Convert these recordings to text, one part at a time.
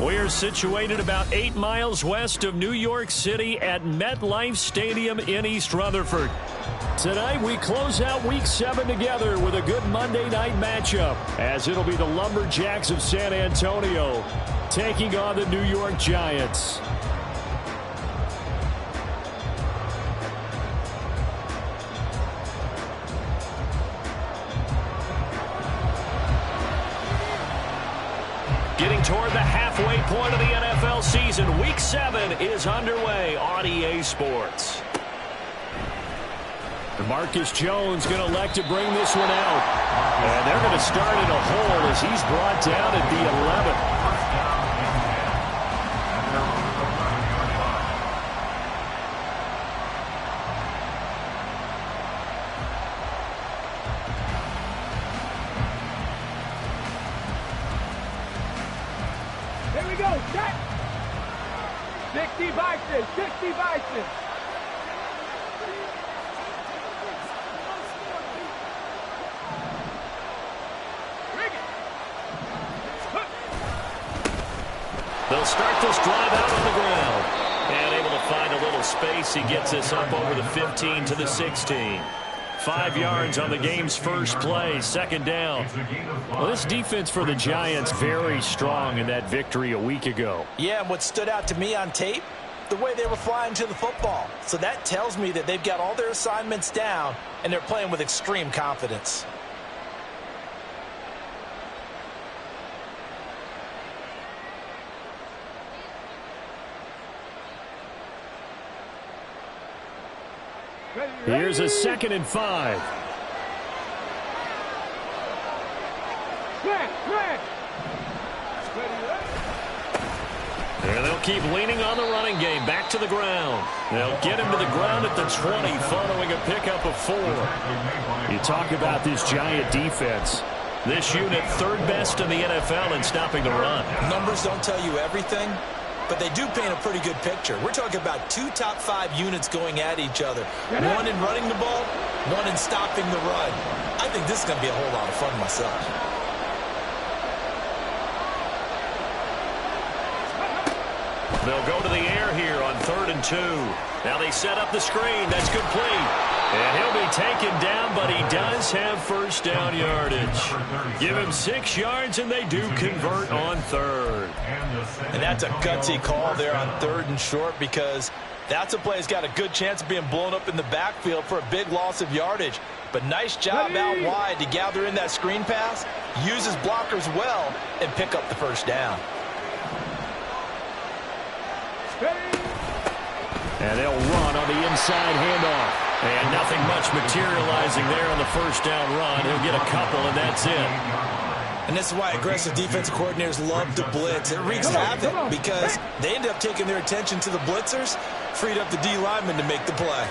We're situated about 8 miles west of New York City at MetLife Stadium in East Rutherford. Tonight, we close out Week 7 together with a good Monday night matchup, as it'll be the Lumberjacks of San Antonio taking on the New York Giants. Getting toward the halfway point of the NFL season, Week 7 is underway on EA Sports. Marcus Jones going to elect to bring this one out. And they're going to start in a hole as he's brought down at the 11th. Here we go, set! 60 Bison, 60 Bison. They'll start this drive out on the ground. And able to find a little space. He gets this up over the 15 to the 16. 5 yards on the game's first play, second down. Well, this defense for the Giants very strong in that victory a week ago. Yeah, and what stood out to me on tape, the way they were flying to the football. So that tells me that they've got all their assignments down, and they're playing with extreme confidence. Here's a 2nd and 5. And they'll keep leaning on the running game. Back to the ground. They'll get him to the ground at the 20 following a pickup of 4. You talk about this Giant defense. This unit 3rd best in the NFL in stopping the run. Numbers don't tell you everything, but they do paint a pretty good picture. We're talking about 2 top 5 units going at each other. One in running the ball, one in stopping the run. I think this is going to be a whole lot of fun myself. They'll go to the air here on 3rd and 2. Now they set up the screen. That's complete. And he'll be taken down, but he does have first down yardage. Give him 6 yards, and they do convert on 3rd. And that's a gutsy call there on 3rd and short, because that's a play that's got a good chance of being blown up in the backfield for a big loss of yardage. But nice job out wide to gather in that screen pass, use his blockers well, and pick up the first down. And they'll run on the inside handoff. And nothing much materializing there on the first down run. He'll get a couple, and that's it. And this is why aggressive defensive coordinators love to blitz. It wreaks havoc because they end up taking their attention to the blitzers, freed up the D lineman to make the play.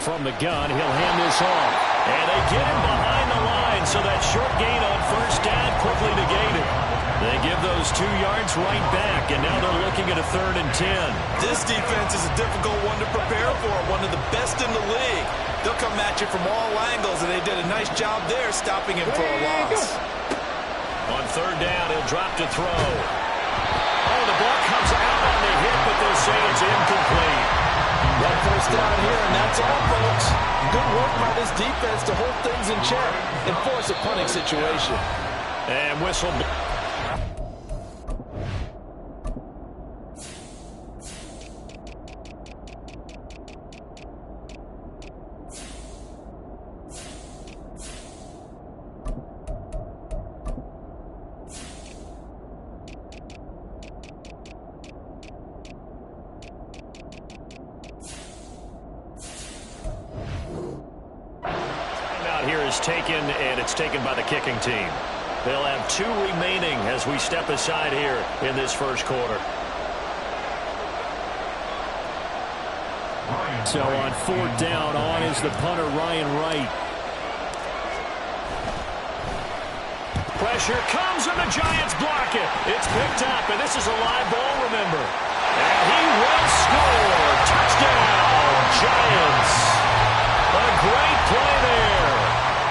From the gun, he'll hand this off. And they get him behind the line, so that short gain on first down quickly negated. They give those 2 yards right back, and now they're looking at a 3rd and 10. This defense is a difficult one to prepare for, one of the best in the league. They'll come at you from all angles, and they did a nice job there stopping him for a loss. On 3rd down, he'll drop to throw. Oh, the ball comes out on the hit, but they'll say it's incomplete. Got first down here, and that's all, folks. Good work by this defense to hold things in check and force a punting situation. And whistle. Here is taken, and it's taken by the kicking team. They'll have 2 remaining as we step aside here in this first quarter. So on 4th down, on is the punter, Ryan Wright. Pressure comes, and the Giants block it. It's picked up, and this is a live ball, remember. And he will score. Touchdown, Giants. A great play there.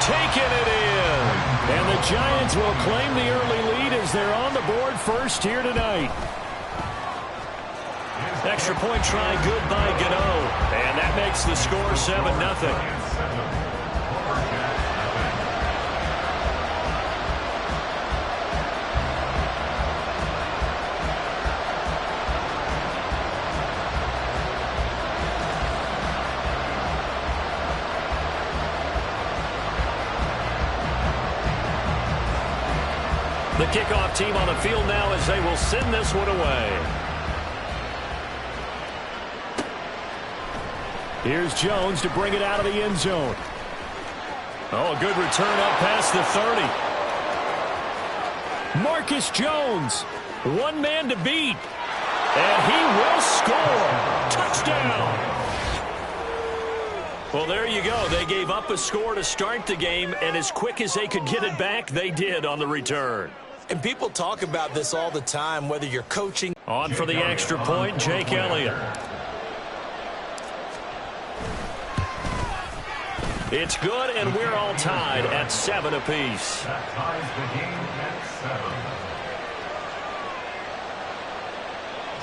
Taking it in. And the Giants will claim the early lead as as they're on the board first here tonight. Extra point try good by Gotti. And that makes the score 7-0. The kickoff team on the field now as they will send this one away. Here's Jones to bring it out of the end zone. Oh, a good return up past the 30. Marcus Jones, one man to beat. And he will score. Touchdown. Well, there you go. They gave up a score to start the game, and as quick as they could get it back, they did on the return. And people talk about this all the time, whether you're coaching. On for the extra point, Jake Elliott. It's good, and we're all tied at 7 apiece. That ties the game at 7.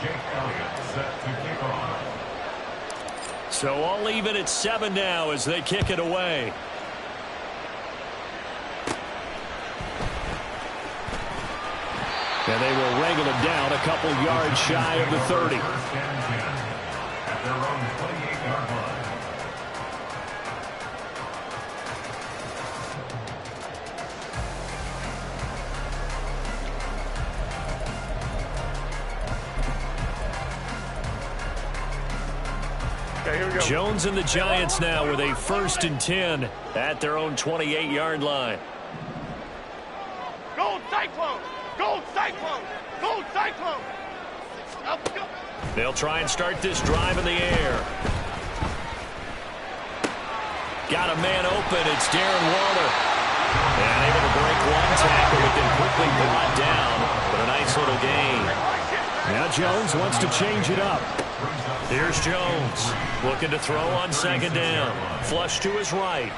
Jake Elliott set to kick off. So all even at 7 now as they kick it away. And they will wrangle him down a couple yards shy of the 30. First and 10 at their own 28-yard line. Okay, here we go. Jones and the Giants now with a 1st and 10 at their own 28-yard line. Gold Cyclone! Gold Cyclone! Gold Cyclone! Up, go. They'll try and start this drive in the air. Got a man open. It's Darren Waller. And able to break one tackle, but then quickly brought down. But a nice little gain. Now Jones wants to change it up. Here's Jones looking to throw on 2nd down. Flush to his right.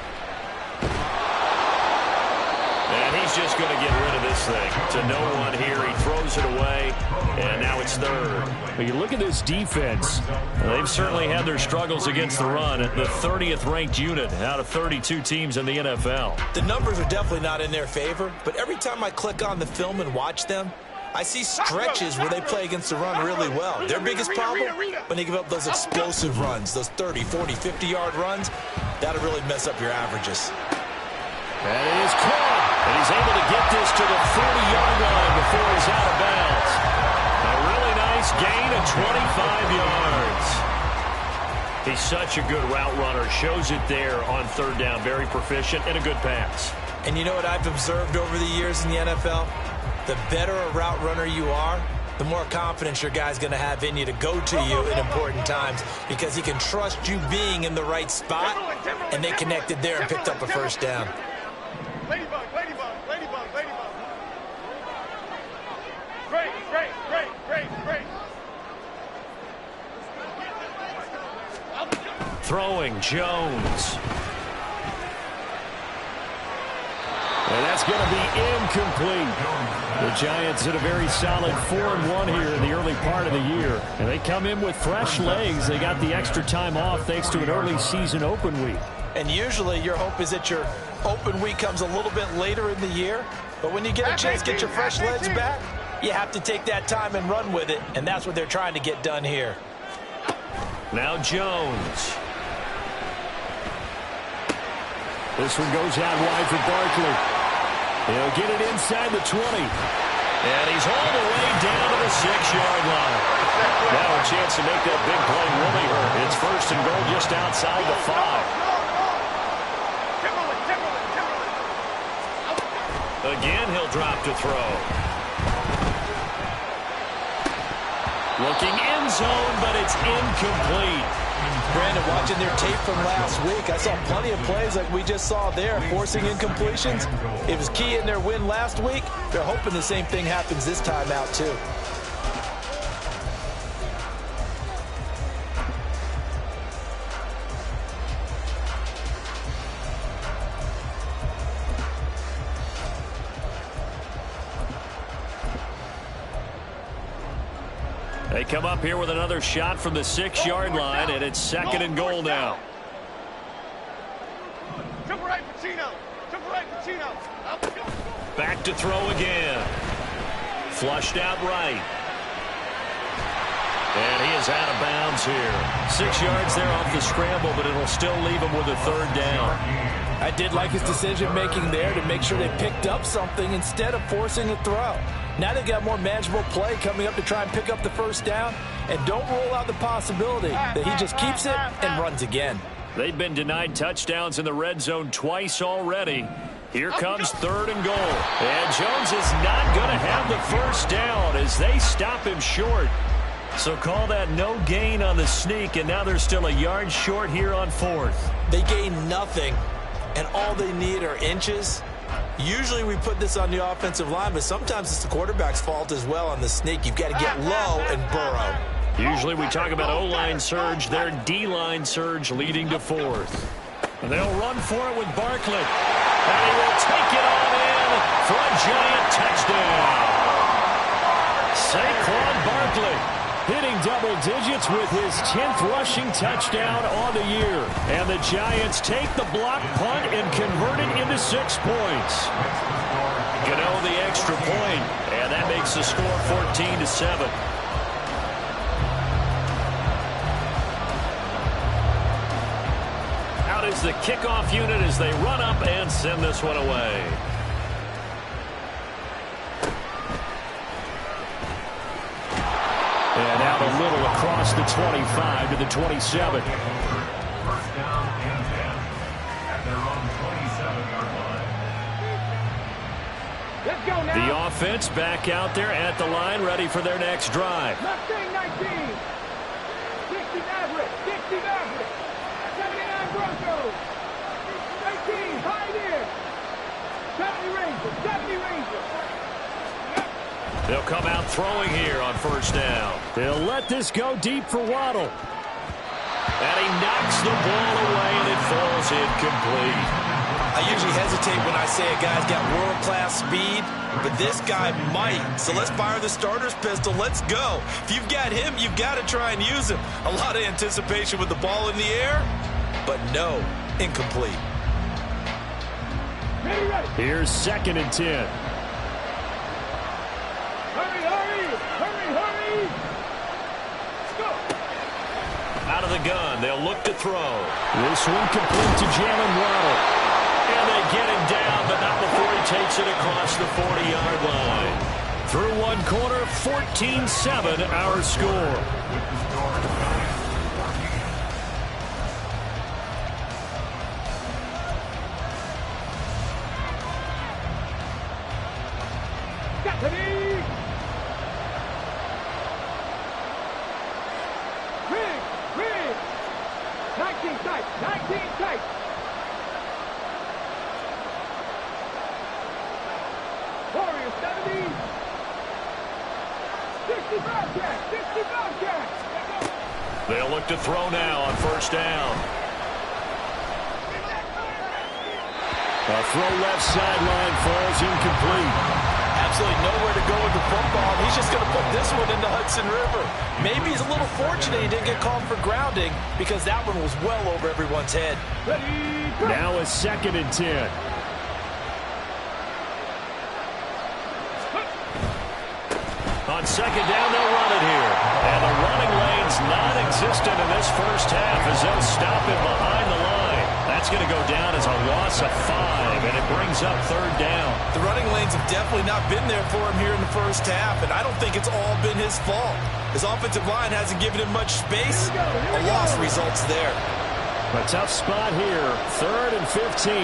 And he's just going to get rid of this thing to no one here. He throws it away, and now it's 3rd. But you look at this defense. They've certainly had their struggles against the run. The 30th ranked unit out of 32 teams in the NFL. The numbers are definitely not in their favor, but every time I click on the film and watch them, I see stretches where they play against the run really well. Their biggest problem, when they give up those explosive runs, those 30, 40, 50-yard runs, that'll really mess up your averages. And it is caught. And he's able to get this to the 40-yard line before he's out of bounds. A really nice gain of 25 yards. He's such a good route runner. Shows it there on 3rd down. Very proficient and a good pass. And you know what I've observed over the years in the NFL? The better a route runner you are, the more confidence your guy's going to have in you to go to you in important times because he can trust you being in the right spot, and they connected there and picked up a 1st down. Ladybug, ladybug, ladybug, ladybug. Great, great, great, great, great. Throwing Jones. And that's going to be incomplete. The Giants did a very solid 4-1 here in the early part of the year. And they come in with fresh legs. They got the extra time off thanks to an early season open week. And usually your hope is that your open week comes a little bit later in the year. But when you get a chance to get your fresh legs back, you have to take that time and run with it. And that's what they're trying to get done here. Now Jones. This one goes out wide for Barkley. He'll get it inside the 20. And he's all the way down to the 6-yard line. Now a chance to make that big play really hurt. It's 1st and goal just outside the 5. Again, he'll drop to throw. Looking end zone, but it's incomplete. Brandon, watching their tape from last week, I saw plenty of plays like we just saw there, forcing incompletions. It was key in their win last week. They're hoping the same thing happens this time out, too. They come up here with another shot from the 6-yard line, and it's 2nd and goal now. Back to throw again. Flushed out right. And he is out of bounds here. 6 yards there off the scramble, but it'll still leave him with a 3rd down. I did like his decision-making there to make sure they picked up something instead of forcing a throw. Now they've got more manageable play coming up to try and pick up the 1st down. And don't rule out the possibility that he just keeps it and runs again. They've been denied touchdowns in the red zone twice already. Here comes 3rd and goal. And Jones is not going to have the 1st down as they stop him short. So call that no gain on the sneak, and now they're still a yard short here on 4th. They gain nothing, and all they need are inches. Usually we put this on the offensive line, but sometimes it's the quarterback's fault as well on the sneak. You've got to get low and burrow. Usually we talk about O-line surge, their D-line surge leading to 4th. And they'll run for it with Barkley. And he will take it on in for a giant touchdown. Saquon Barkley hitting double digits with his 10th rushing touchdown on the year. And the Giants take the block punt and convert it into 6 points. Gano the extra point, and that makes the score 14-7. Out is the kickoff unit as they run up and send this one away. And out a little across the 25 to the 27. 1st down and 10 at their own 27-yard line. Let's go now. The offense back out there at the line, ready for their next drive. Mustang 19. 60 Maverick. 60 Maverick. 79 Broncos. 18 Pioneer. 70 Rangers. 70 Rangers. They'll come out throwing here on 1st down. They'll let this go deep for Waddle. And he knocks the ball away, and it falls incomplete. I usually hesitate when I say a guy's got world-class speed, but this guy might. So let's fire the starter's pistol. Let's go. If you've got him, you've got to try and use him. A lot of anticipation with the ball in the air, but no, incomplete. Ready, ready. Here's 2nd and 10. Hurry, hurry. Hurry, hurry. Let's go. Out of the gun, they'll look to throw. This one complete to Jalen Waddle. And they get him down, but not before he takes it across the 40-yard line. Through one quarter, 14-7 our score. Got to be. Rig. 19 tight. 19 tight. Warrior 70. 60 Bobcat. 60 Bobcat. They'll look to throw now on 1st down. A throw left sideline falls incomplete. Absolutely nowhere to go with the football. He's just going to put this one into Hudson River. Maybe he's a little fortunate he didn't get called for grounding because that one was well over everyone's head. Ready, go. Now a 2nd and 10. On 2nd down, they'll run it here. And the running lane's non-existent in this 1st half as they'll stop it behind the line. That's going to go down as a loss of 5, and it brings up 3rd down. The running lanes have definitely not been there for him here in the 1st half, and I don't think it's all been his fault. His offensive line hasn't given him much space. A loss results there. A tough spot here, 3rd and 15.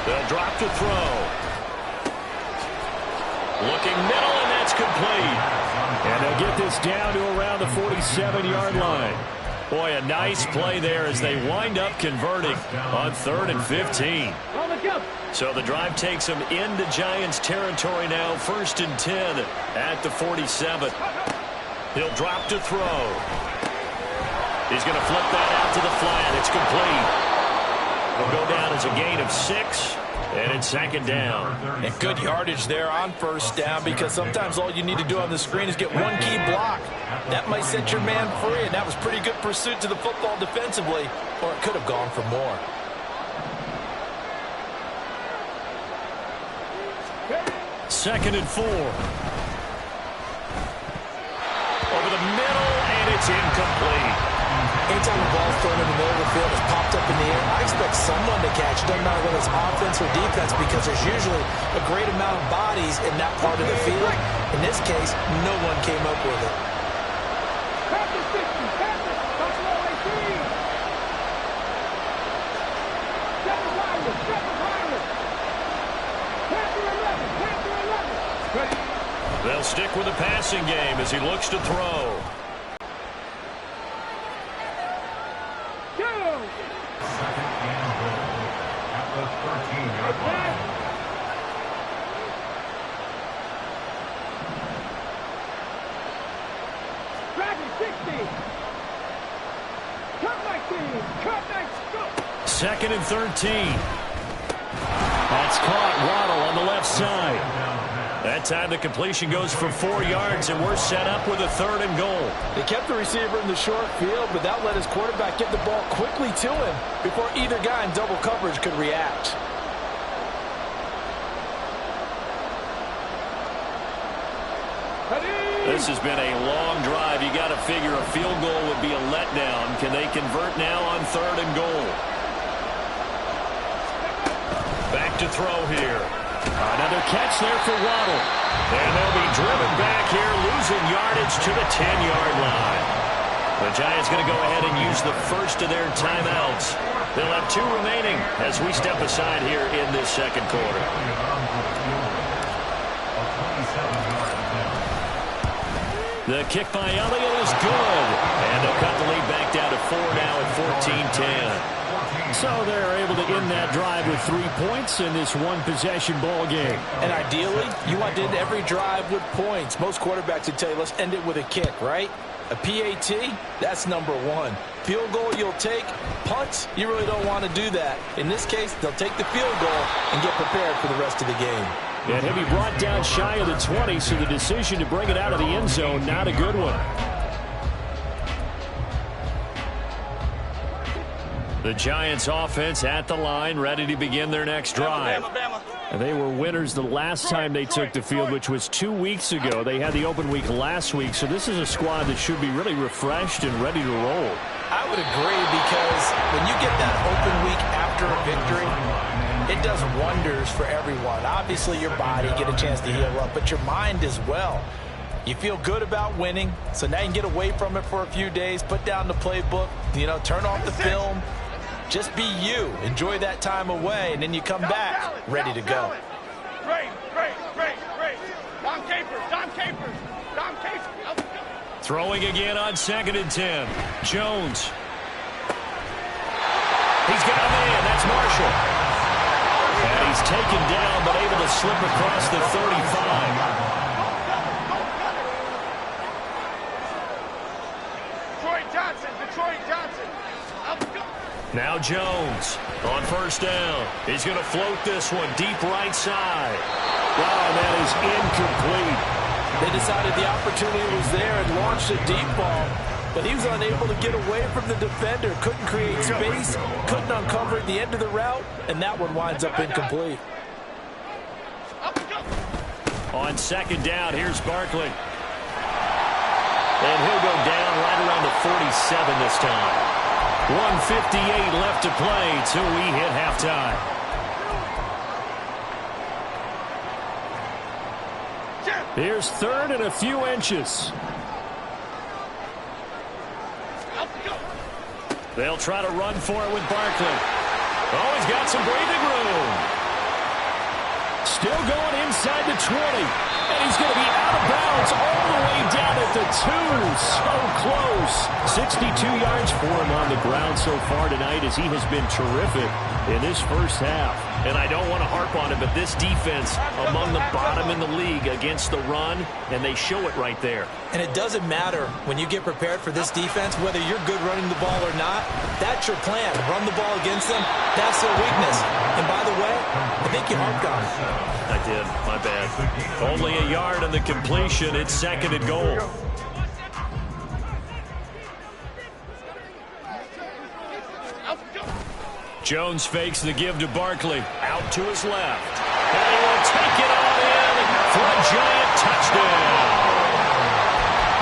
They'll drop to throw. Looking middle, and that's complete. And they'll get this down to around the 47-yard line. Boy, a nice play there as they wind up converting on 3rd and 15. So the drive takes them into Giants territory now, 1st and 10 at the 47. He'll drop to throw. He's going to flip that out to the flat. It's complete. It'll go down as a gain of 6. And it's second down. And good yardage there on first down, because sometimes all you need to do on the screen is get one key block. That might set your man free, and that was pretty good pursuit to the football defensively, or it could have gone for more. Second and 4. Over the middle, and it's incomplete. Anytime the ball's thrown in the middle of the field, it's popped up in the air, I expect someone to catch. It doesn't matter whether it's offense or defense, because there's usually a great amount of bodies in that part of the field. In this case, no one came up with it. They'll stick with the passing game as he looks to throw. Second and goal at the 13-yard line. Second and 13. That's caught. Waddle on the left side. That time the completion goes for 4 yards, and we're set up with a 3rd and goal. They kept the receiver in the short field, but that let his quarterback get the ball quickly to him before either guy in double coverage could react. This has been a long drive. You got to figure a field goal would be a letdown. Can they convert now on 3rd and goal? Back to throw here. Another catch there for Waddle. And they'll be driven back here, losing yardage to the 10-yard line. The Giants going to go ahead and use the first of their timeouts. They'll have 2 remaining as we step aside here in this second quarter. The kick by Elliott is good. And they'll cut the lead back down to 4 now at 14-10. So they're able to end that drive with 3 points in this one-possession ball game. And ideally, you want to end every drive with points. Most quarterbacks would tell you, let's end it with a kick, right? A PAT, that's number 1. Field goal you'll take. Punts, you really don't want to do that. In this case, they'll take the field goal and get prepared for the rest of the game. And he'll be brought down shy of the 20, so the decision to bring it out of the end zone, not a good one. The Giants offense at the line, ready to begin their next drive. And they were winners the last time they took the field, which was 2 weeks ago. They had the open week last week, so this is a squad that should be really refreshed and ready to roll. I would agree, because when you get that open week after a victory, it does wonders for everyone. Obviously, your body, get a chance to heal up, but your mind as well. You feel good about winning, so now you can get away from it for a few days, put down the playbook, turn off the film. Just be you. Enjoy that time away, and then you come back ready to go. Great. Dom Capers. Throwing again on 2nd and 10. Jones. He's got a man. That's Marshall. And he's taken down, but able to slip across the 35. Detroit Johnson. Now Jones on first down. He's going to float this one deep right side. Wow, that is incomplete. They decided the opportunity was there and launched a deep ball, but he was unable to get away from the defender. Couldn't create space, couldn't uncover at the end of the route, and that one winds up incomplete. On 2nd down, here's Barkley. And he'll go down right around the 47 this time. 1:58 left to play till we hit halftime. Here's 3rd and a few inches. They'll try to run for it with Barkley. Oh, he's got some breathing room. Still going inside the 20. And he's going to be out of bounds all the way down at the 2. So close. 62 yards for him on the ground so far tonight as he has been terrific in this first half. And I don't want to harp on it, but this defense among the bottom in the league against the run, and they show it right there. And it doesn't matter when you get prepared for this defense, whether you're good running the ball or not. That's your plan. Run the ball against them. That's their weakness. And by the way, I think you harped on it. I did. My bad. Only a yard on the completion. It's 2nd and goal. Jones fakes the give to Barkley. Out to his left. And he will take it all in for a giant touchdown.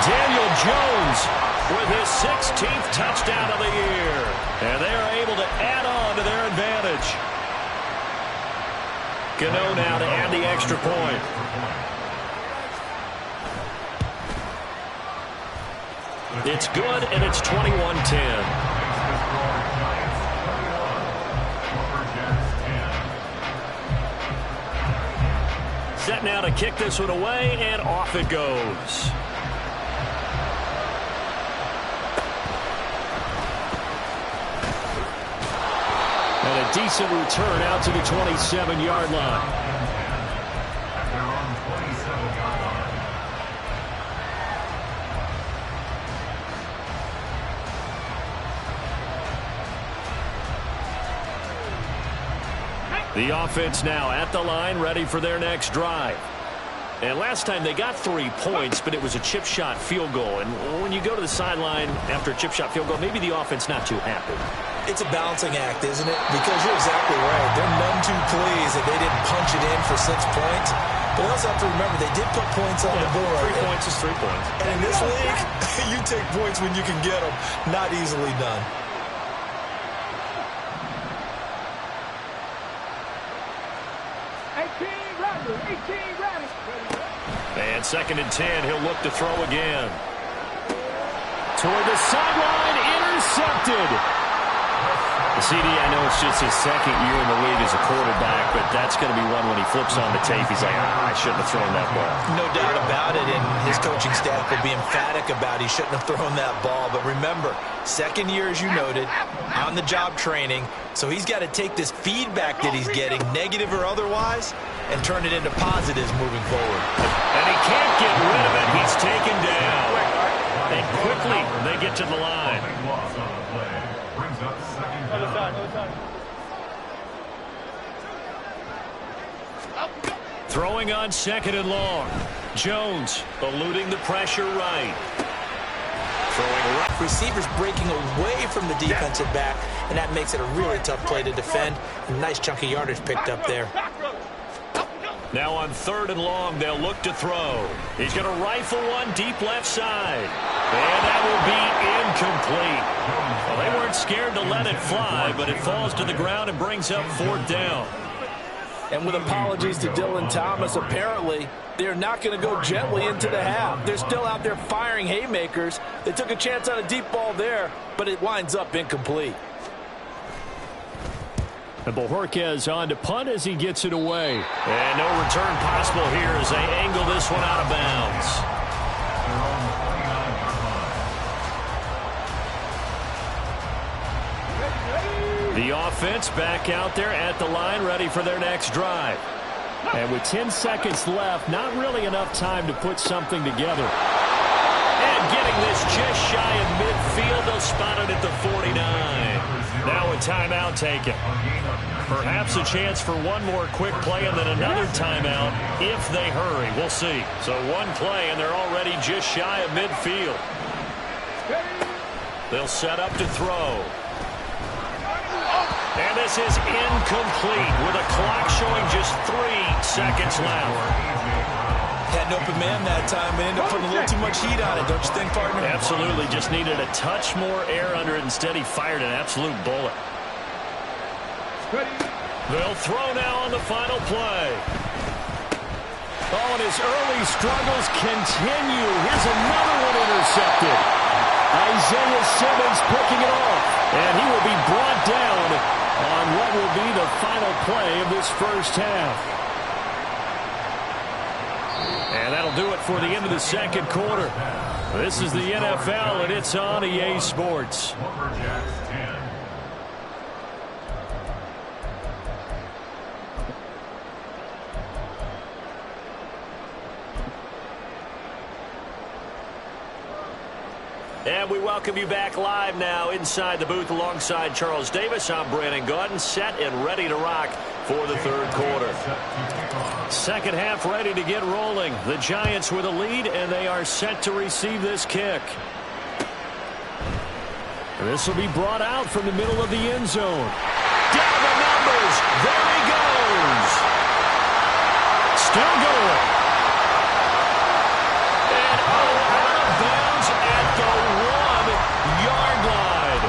Daniel Jones with his 16th touchdown of the year. And they are able to add on to their advantage. Gano now to add the extra point. It's good, and it's 21-10. Set now to kick this one away, and off it goes. And a decent return out to the 27-yard line. The offense now at the line, ready for their next drive. And last time they got 3 points, but it was a chip shot field goal. And when you go to the sideline after a chip shot field goal, maybe the offense not too happy. It's a balancing act, isn't it? Because you're exactly right. They're none too pleased that they didn't punch it in for 6 points. But we also have to remember they did put points on the board. 3 points is 3 points. And in this league, you take points when you can get them. Not easily done. And 2nd and 10, he'll look to throw again. Toward the sideline, intercepted. The CD, I know it's just his 2nd year in the league as a quarterback, but that's going to be one when he flips on the tape. He's like, I shouldn't have thrown that ball. No doubt about it, and his coaching staff will be emphatic about he shouldn't have thrown that ball. But remember, 2nd year, as you noted, on-the-job training, so he's got to take this feedback that he's getting, negative or otherwise, and turn it into positives moving forward. And he can't get rid of it. He's taken down. And quickly, they get to the line. Throwing on 2nd and long. Jones eluding the pressure right. Throwing right. Receivers breaking away from the defensive back, and that makes it a really tough play to defend. A nice chunk of yardage picked up there. Now on 3rd and long, they'll look to throw. He's going to rifle one deep left side. And that will be incomplete. Well, they weren't scared to let it fly, but it falls to the ground and brings up 4th down. And with apologies to Dylan Thomas, apparently they're not going to go gently into the half. They're still out there firing haymakers. They took a chance on a deep ball there, but it winds up incomplete. And Bojorquez on to punt as he gets it away. And no return possible here as they angle this one out of bounds. The offense back out there at the line, ready for their next drive. And with 10 seconds left, not really enough time to put something together. And getting this just shy of midfield, they'll spot it at the 49. Now a timeout taken. Perhaps a chance for one more quick play and then another timeout if they hurry. We'll see. So one play and they're already just shy of midfield. They'll set up to throw. And this is incomplete with a clock showing just 3 seconds left. Had an open man that time and ended up putting a little too much heat on it, don't you think, partner? Absolutely. Just needed a touch more air under it. Instead, he fired an absolute bullet. They'll throw now on the final play. Oh, and his early struggles continue. Here's another one intercepted. Isaiah Simmons picking it off. And he will be brought down on what will be the final play of this first half. And that'll do it for the end of the second quarter. This is the NFL, and it's on EA Sports. Lumberjacks 10. And we welcome you back live now inside the booth alongside Charles Davis. I'm Brandon Gaudin, set and ready to rock for the third quarter. Second half ready to get rolling. The Giants with a lead, and they are set to receive this kick. This will be brought out from the middle of the end zone. Down the numbers. There he goes. Still going. And out of bounds at the 1-yard line.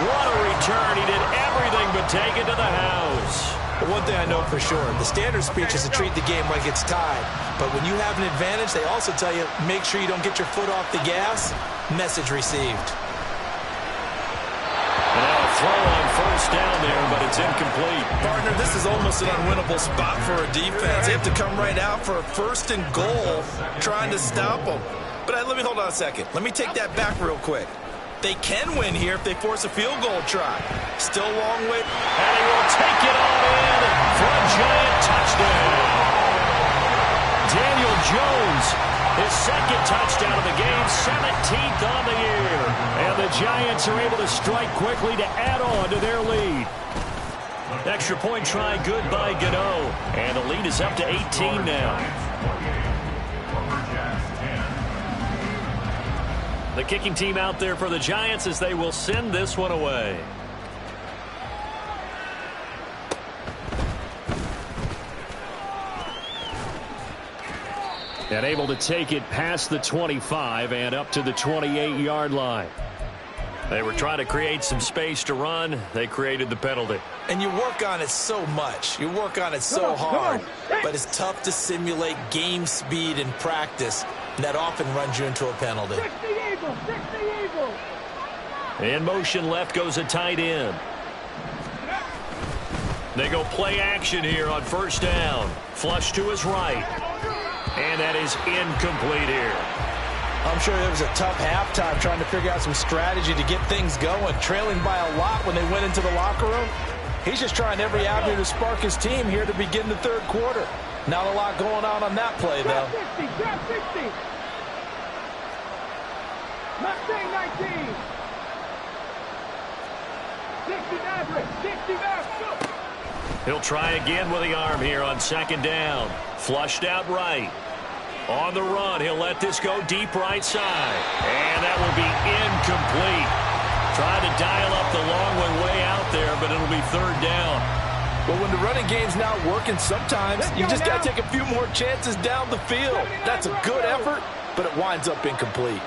What a return. He did everything but take it to the house. But one thing I know for sure, the standard speech is to treat the game like it's tied. But when you have an advantage, they also tell you, make sure you don't get your foot off the gas. Message received. And now a throw on first down there, but it's incomplete. Partner, this is almost an unwinnable spot for a defense. They have to come right out for a first and goal, trying to stop them. But let me hold on a second. Let me take that back real quick. They can win here if they force a field goal try. Still a long way. And he will take it all in for a Giant touchdown. Daniel Jones, his second touchdown of the game, 17th on the year. And the Giants are able to strike quickly to add on to their lead. Extra point try good by Gotti. And the lead is up to 18 now. The kicking team out there for the Giants as they will send this one away. And able to take it past the 25 and up to the 28-yard line. They were trying to create some space to run. They created the penalty. And you work on it so much. You work on it so hard. But it's tough to simulate game speed in practice. And that often runs you into a penalty. In motion left goes a tight end. They go play action here on first down. Flush to his right. And that is incomplete here. I'm sure it was a tough halftime trying to figure out some strategy to get things going. Trailing by a lot when they went into the locker room. He's just trying every avenue to spark his team here to begin the third quarter. Not a lot going on that play, though. Grab 60. Mustang 19. 60 Maverick. 60 Maverick. He'll try again with the arm here on second down. Flushed out right. On the run, he'll let this go deep right side. And that will be incomplete. Trying to dial up the long way out there, but it'll be third down. But when the running game's not working, sometimes you just got to take a few more chances down the field. That's a good effort, but it winds up incomplete.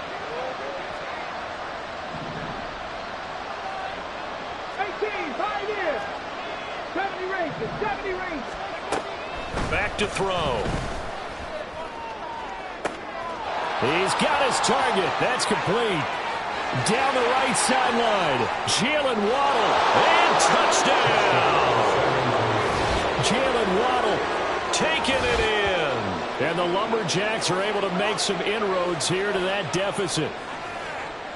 18, Pioneer. 70 ranges, 70 ranges. Back to throw. He's got his target. That's complete. Down the right sideline. Jalen Waddle. And touchdown. Jalen Waddle taking it in. And the Lumberjacks are able to make some inroads here to that deficit.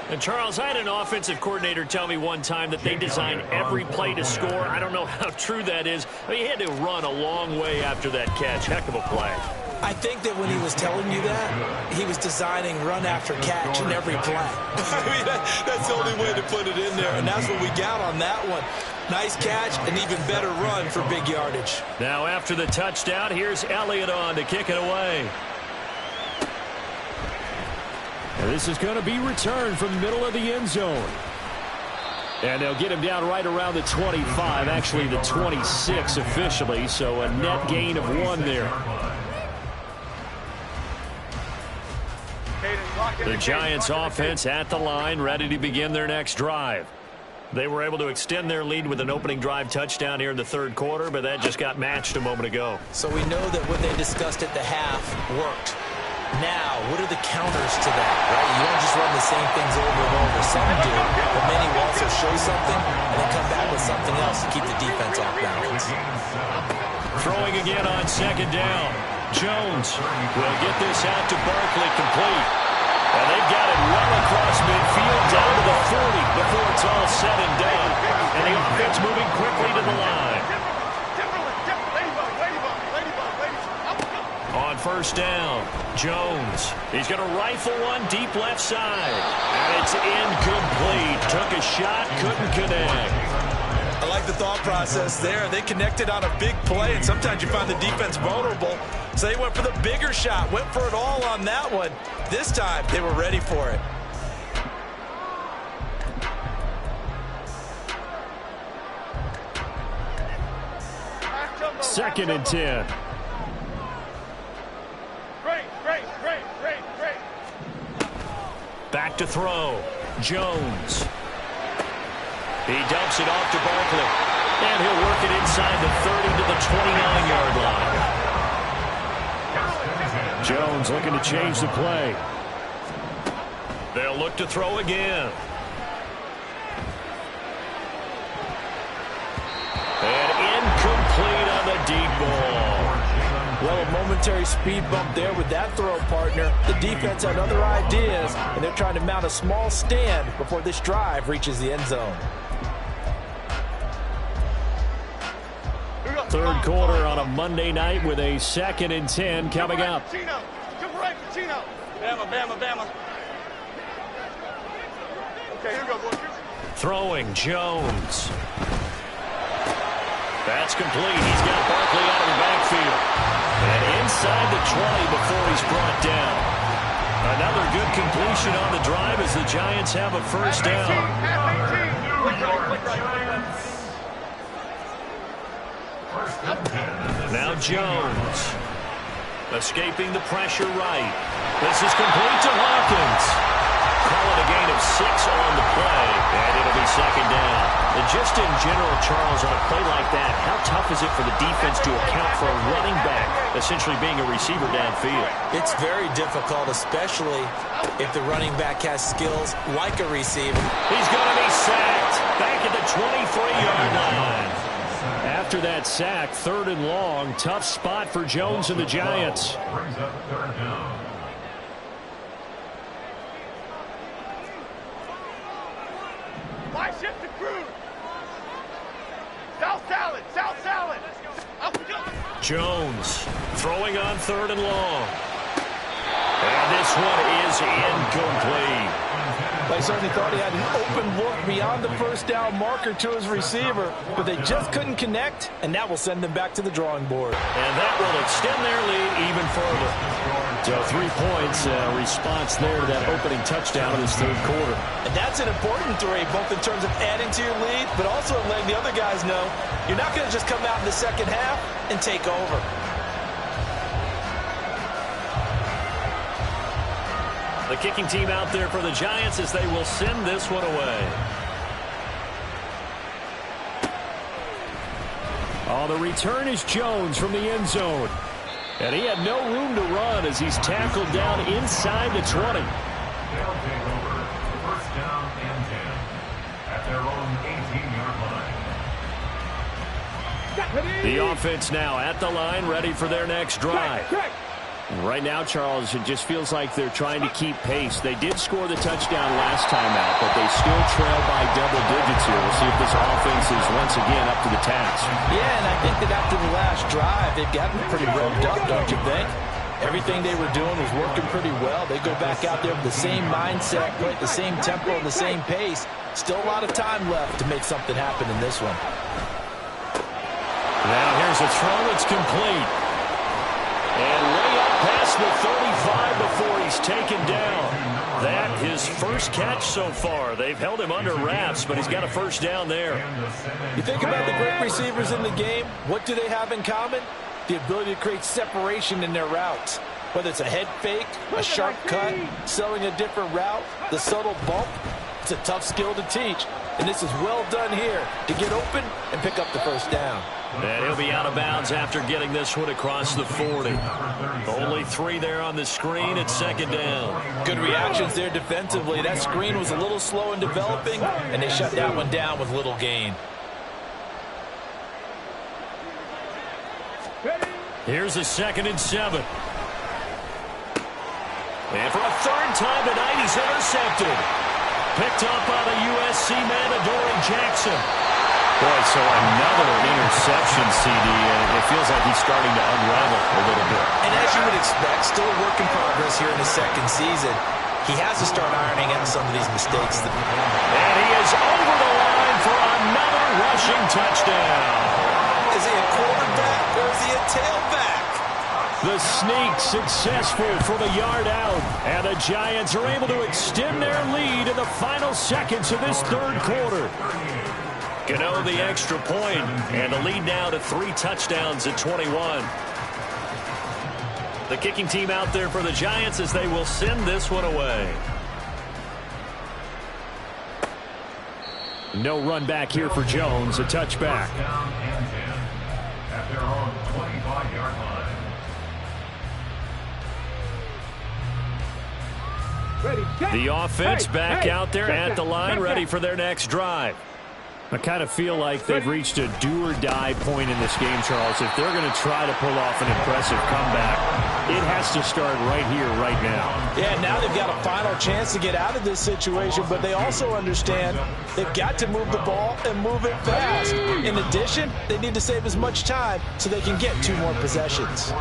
And, Charles, I had an offensive coordinator tell me one time that they design every play to score. I don't know how true that is. I mean, he had to run a long way after that catch. Heck of a play. I think that when he was telling you that, he was designing run after catch in every play. I mean, that's the only way to put it in there, and that's what we got on that one. Nice catch, an even better run for big yardage. Now after the touchdown, here's Elliott on to kick it away. And this is going to be returned from the middle of the end zone. And they'll get him down right around the 25, actually the 26 officially, so a net gain of 1 there. The Giants offense at the line, ready to begin their next drive. They were able to extend their lead with an opening drive touchdown here in the third quarter, but that just got matched a moment ago. So we know that what they discussed at the half worked. Now, what are the counters to that, right? You don't just run the same things over and over. Some do, but many will also show something and then come back with something else to keep the defense off balance. Throwing again on second down. Jones will get this out to Barkley, complete. And they've got it well across midfield down to the 40 before it's all said and done. And the offense moving quickly to the line. On first down, Jones. He's going to rifle one deep left side. And it's incomplete. Took a shot, couldn't connect. I like the thought process there. They connected on a big play, and sometimes you find the defense vulnerable. So they went for the bigger shot, went for it all on that one. This time, they were ready for it. Second and 10. Back to throw. Jones. He dumps it off to Barkley. And he'll work it inside the 30 to the 29-yard line. Jones looking to change the play. They'll look to throw again. And incomplete on the deep ball. Well, a momentary speed bump there with that throw, partner. The defense had other ideas, and they're trying to mount a small stand before this drive reaches the end zone. Third quarter on a Monday night with a 2nd and 10 coming up. Bama. Okay, here we go, boys. Throwing Jones. That's complete. He's got Barkley out of the backfield. And inside the 20 before he's brought down. Another good completion on the drive as the Giants have a first down. Now Jones. Escaping the pressure right. This is complete to Hawkins. Call it a gain of 6 on the play, and it'll be second down. And just in general, Charles, on a play like that, how tough is it for the defense to account for a running back essentially being a receiver downfield? It's very difficult, especially if the running back has skills like a receiver. He's going to be sacked back at the 23-yard line. After that sack, 3rd and long, tough spot for Jones and the Giants. Brings up third down. Why shift the crew? South salad. Jones throwing on 3rd and long. And this one is incomplete. They certainly thought he had an open look beyond the first down marker to his receiver, but they just couldn't connect, and that will send them back to the drawing board. And that will extend their lead even further. So 3 points, response there to that opening touchdown in this third quarter. And that's an important 3, both in terms of adding to your lead, but also letting the other guys know you're not going to just come out in the second half and take over. The kicking team out there for the Giants as they will send this one away. Oh, the return is Jones from the end zone. And he had no room to run as he's tackled down inside the 20. They'll take over first down and 10 at their own 18-yard line. The offense now at the line, ready for their next drive. Right now, Charles, it just feels like they're trying to keep pace. They did score the touchdown last time out, but they still trail by double digits here. We'll see if this offense is once again up to the task. Yeah, and I think that after the last drive, they've gotten pretty revved up, don't you think? Everything they were doing was working pretty well. They go back out there with the same mindset, play at the same tempo and the same pace. Still a lot of time left to make something happen in this one. Now here's a throw. It's complete. And way up past the 35 before he's taken down. That his first catch so far. They've held him under wraps, but he's got a first down there. You think about the great receivers in the game, what do they have in common? The ability to create separation in their routes. Whether it's a head fake, a sharp cut, selling a different route, the subtle bump, it's a tough skill to teach. And this is well done here to get open and pick up the first down. And he'll be out of bounds after getting this one across the 40. Only 3 there on the screen at second down. Good reactions there defensively. That screen was a little slow in developing, and they shut that one down with little gain. Here's a 2nd and 7. And for a 3rd time tonight, he's intercepted. Picked up by the USC man, Adoree Jackson. Boy, so another interception, CD, and it feels like he's starting to unravel a little bit. And as you would expect, still a work in progress here in his 2nd season. He has to start ironing out some of these mistakes. And he is over the line for another rushing touchdown. Is he a quarterback or is he a tailback? The sneak successful from a yard out. And the Giants are able to extend their lead in the final seconds of this 3rd quarter. Gano the extra point, and the lead now to 3 touchdowns at 21. The kicking team out there for the Giants as they will send this one away. No run back here for Jones, a touchback. First down and 10 at their own 25-yard line. The offense back out there at the line, ready for their next drive. I kind of feel like they've reached a do-or-die point in this game, Charles. If they're going to try to pull off an impressive comeback, it has to start right here, right now. Yeah, now they've got a final chance to get out of this situation, but they also understand they've got to move the ball and move it fast. In addition, they need to save as much time so they can get 2 more possessions.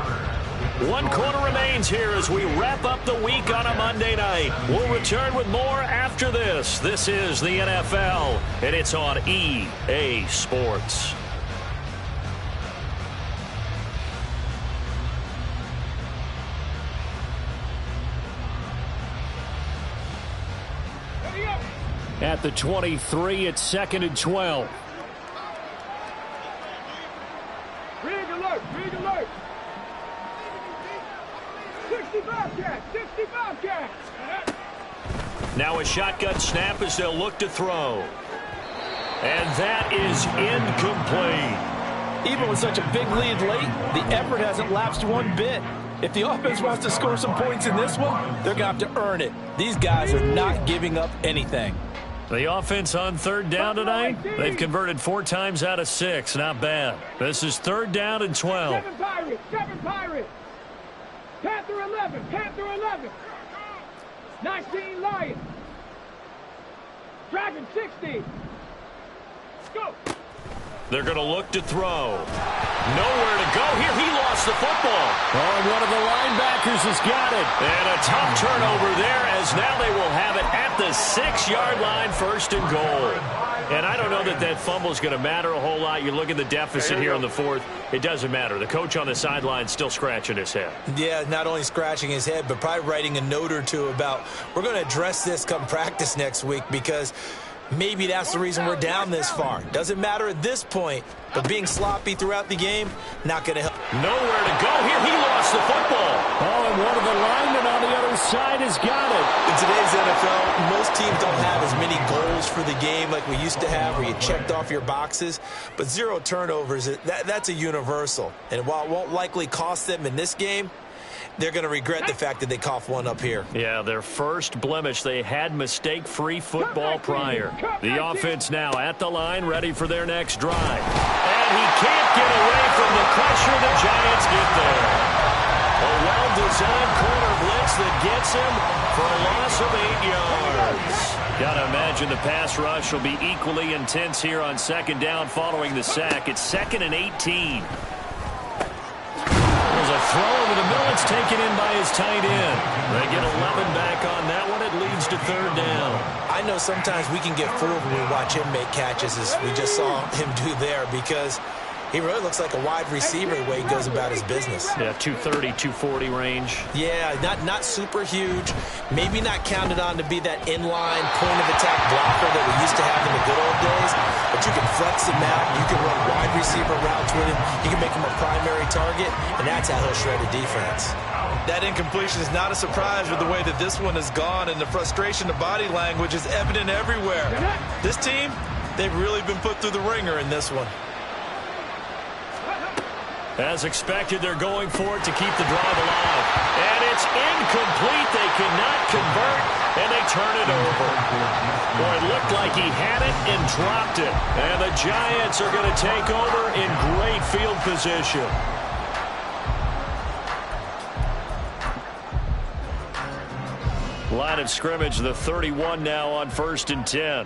1 quarter remains here as we wrap up the week on a Monday night. We'll return with more after this. This is the NFL, and it's on EA Sports. At the 23, it's 2nd and 12. Rig alert, rig alert. 65 catch. Now a shotgun snap as they'll look to throw. And that is incomplete. Even with such a big lead late, the effort hasn't lapsed one bit. If the offense wants to score some points in this one, they're going to have to earn it. These guys are not giving up anything. The offense on 3rd down tonight, they've converted 4 times out of 6. Not bad. This is 3rd down and 12. 7 Pirates. Panther 11. 19 Lions. Dragon 60. Go. They're going to look to throw. Nowhere to go here. He lost the football. Oh, and one of the linebackers has got it. And a tough turnover there as now they will have it at the 6-yard line, 1st and goal. And I don't know that that fumble is going to matter a whole lot. You look at the deficit here in the 4th. It doesn't matter. The coach on the sideline still scratching his head. Yeah, not only scratching his head, but probably writing a note or 2 about we're going to address this come practice next week because maybe that's the reason we're down this far. Doesn't matter at this point, but being sloppy throughout the game, not going to help. Nowhere to go here. He lost the football. Oh, and one of the linemen on the other side has got it. In today's NFL, most teams don't have as many goals for the game like we used to have where you checked off your boxes. But 0 turnovers, that's a universal. And while it won't likely cost them in this game, they're going to regret the fact that they coughed one up here. Yeah, their first blemish. They had mistake-free football prior. The offense now at the line, ready for their next drive. And he can't get away from the pressure. The Giants get there. A well-designed corner blitz that gets him for a loss of 8 yards. Got to imagine the pass rush will be equally intense here on 2nd down following the sack. It's 2nd and 18. There's a throw over the middle. It's taken in by his tight end. They get 11 back on that one. It leads to 3rd down. I know sometimes we can get fooled when we watch him make catches as we just saw him do there because he really looks like a wide receiver the way he goes about his business. Yeah, 230, 240 range. Yeah, not super huge. Maybe not counted on to be that inline point-of-attack blocker that we used to have in the good old days. But you can flex him out. You can run wide receiver routes with him. You can make him a primary target, and that's how he'll shred a defense. That incompletion is not a surprise with the way that this one has gone, and the frustration of body language is evident everywhere. This team, they've really been put through the ringer in this one. As expected, they're going for it to keep the drive alive. And it's incomplete. They cannot convert, and they turn it over. Boy, it looked like he had it and dropped it. And the Giants are going to take over in great field position. Line of scrimmage, the 31 now on 1st and 10.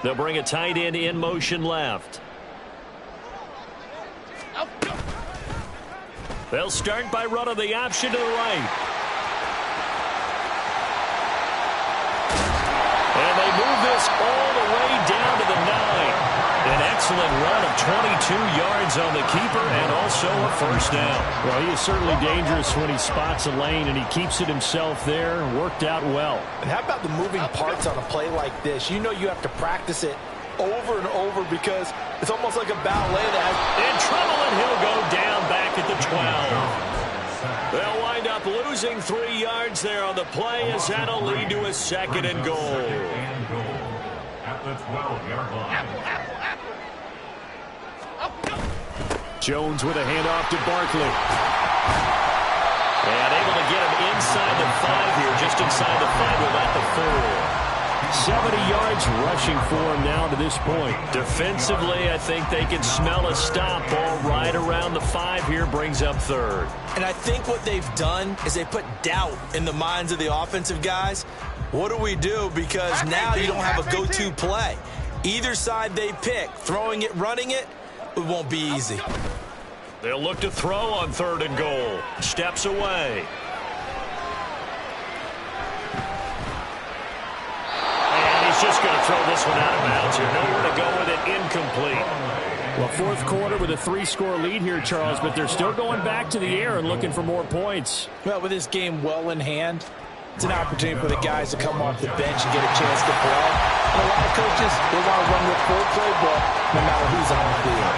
They'll bring a tight end in motion left. They'll start by running the option to the right. And they move this all the way down to the 9. An excellent run of 22 yards on the keeper and also a first down. Well, he is certainly dangerous when he spots a lane, and he keeps it himself there. Worked out well. And how about the moving parts on a play like this? You know you have to practice it over and over because it's almost like a ballet that has... In trouble, and he'll go down back at the 12. They'll wind up losing 3 yards there on the play as that'll lead to a 2nd and goal. At the 12-yard line. Jones with a handoff to Barkley. And able to get him inside the 5 here, just inside the 5 without the 4. 70 yards rushing for him now to this point. Defensively, I think they can smell a stop. Ball right around the 5 here, brings up 3rd. And I think what they've done is they put doubt in the minds of the offensive guys. What do we do? Because now you don't have a go-to play. Either side they pick, throwing it, running it, it won't be easy. They'll look to throw on 3rd and goal. Steps away. And he's just going to throw this one out of bounds here. Nowhere to go with it. Incomplete. Well, 4th quarter with a 3-score lead here, Charles, but they're still going back to the air and looking for more points. Well, with this game well in hand, it's an opportunity for the guys to come off the bench and get a chance to play. And a lot of coaches, they want to run with full playbook no matter who's on the field.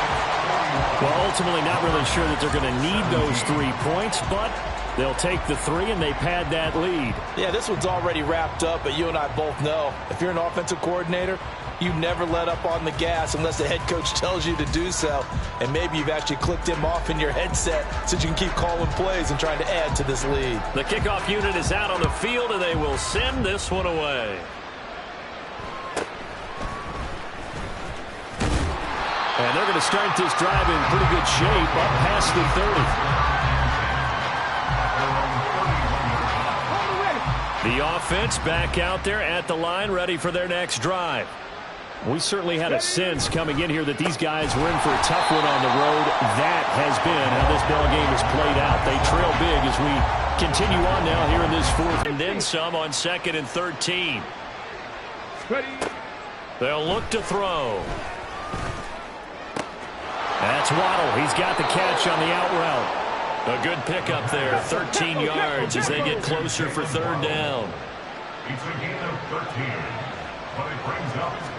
Well, ultimately not really sure that they're going to need those 3 points, but they'll take the 3 and they pad that lead. Yeah, this one's already wrapped up, but you and I both know if you're an offensive coordinator, you never let up on the gas unless the head coach tells you to do so. And maybe you've actually clicked him off in your headset so you can keep calling plays and trying to add to this lead. The kickoff unit is out on the field, and they will send this one away. And they're going to start this drive in pretty good shape up past the 30. The offense back out there at the line, ready for their next drive. We certainly had a sense coming in here that these guys were in for a tough one on the road. That has been how this ball game has played out. They trail big as we continue on now here in this 4th. And then some on 2nd and 13. They'll look to throw. That's Waddle. He's got the catch on the out route. A good pickup there, 13 yards as they get closer for 3rd down. It's a gain of 13, but it brings up 3rd.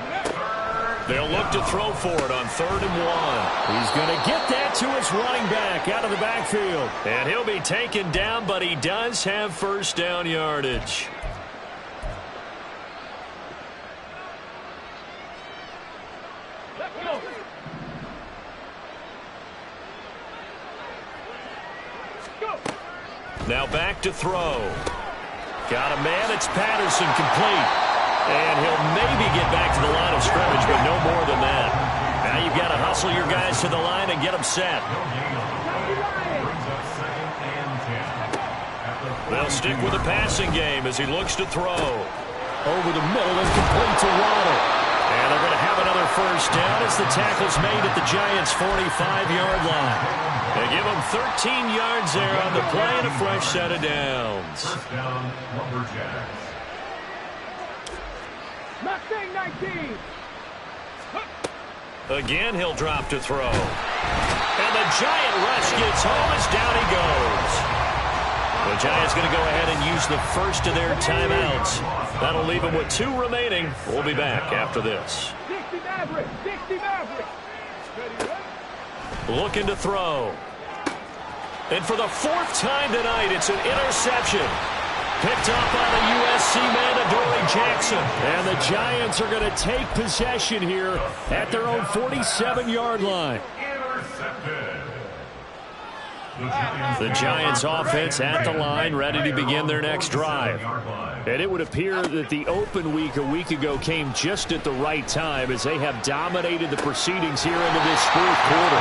They'll look to throw for it on 3rd and 1. He's going to get that to his running back out of the backfield. And he'll be taken down, but he does have 1st down yardage. Now back to throw. Got a man. It's Patterson, complete. And he'll maybe get back to the line of scrimmage, but no more than that. Now you've got to hustle your guys to the line and get them set. They'll stick with the passing game as he looks to throw. Over the middle and complete to Waddle. And they're going to have another 1st down as the tackle's made at the Giants' 45-yard line. They give him 13 yards there on the play and a fresh set of downs. 1st down, Lumberjacks. Mustang 19. Again, he'll drop to throw. And the Giant rush gets home as down he goes. The Giants going to go ahead and use the first of their timeouts. That'll leave them with 2 remaining. We'll be back after this. 60 Maverick. 60 Maverick. Looking to throw. And for the 4th time tonight, it's an interception. Picked up by the USC man, Adoree Jackson. And the Giants are going to take possession here at their own 47-yard line. Intercepted. The Giants offense at the line, ready to begin their next drive. And it would appear that the open week a week ago came just at the right time as they have dominated the proceedings here into this 4th quarter.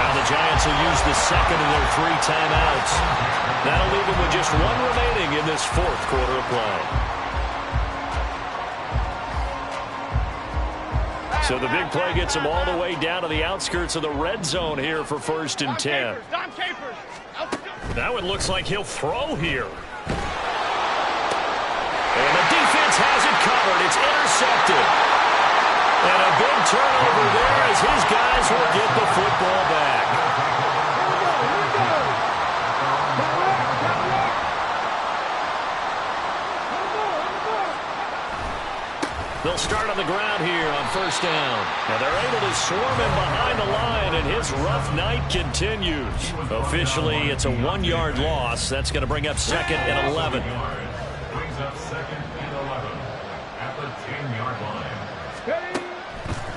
Now the Giants will use the second of their 3 timeouts. That'll leave them with just 1 remaining in this 4th quarter of play. So the big play gets them all the way down to the outskirts of the red zone here for 1st and 10. Now it looks like he'll throw here. And the defense has it covered. It's intercepted. And a big turnover there as his guys will get the football back. They'll start on the ground here on 1st down. And they're able to swarm him behind the line, and his rough night continues. Officially, it's a 1-yard loss. That's going to bring up 2nd and 11. Brings up 2nd and 11 at the 10-yard line.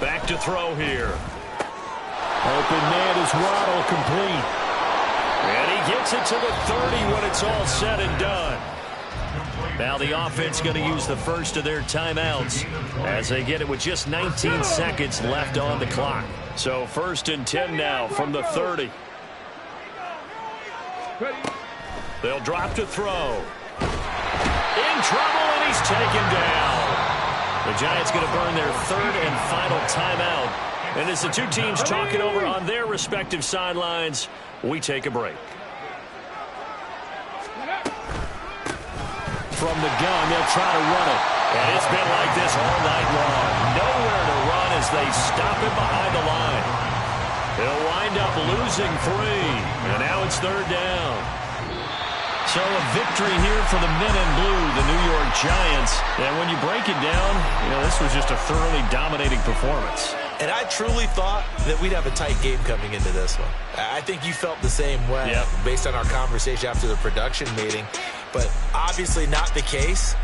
Back to throw here. Open man is Waddle, complete. And he gets it to the 30 when it's all said and done. Now the offense going to use the first of their timeouts as they get it with just 19 seconds left on the clock. So 1st and 10 now from the 30. They'll drop to throw. In trouble, and he's taken down. The Giants going to burn their 3rd and final timeout. And as the 2 teams talk it over on their respective sidelines, we take a break. From the gun, they'll try to run it. And it's been like this all night long. Nowhere to run as they stop him behind the line. He'll wind up losing 3. And now it's 3rd down. So a victory here for the men in blue, the New York Giants. And when you break it down, this was just a thoroughly dominating performance. And I truly thought that we'd have a tight game coming into this one. I think you felt the same way based on our conversation after the production meeting. But obviously not the case.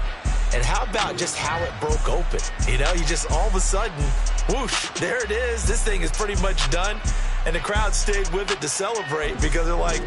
And how about just how it broke open? You just all of a sudden, whoosh, there it is. This thing is pretty much done. And the crowd stayed with it to celebrate because they're like,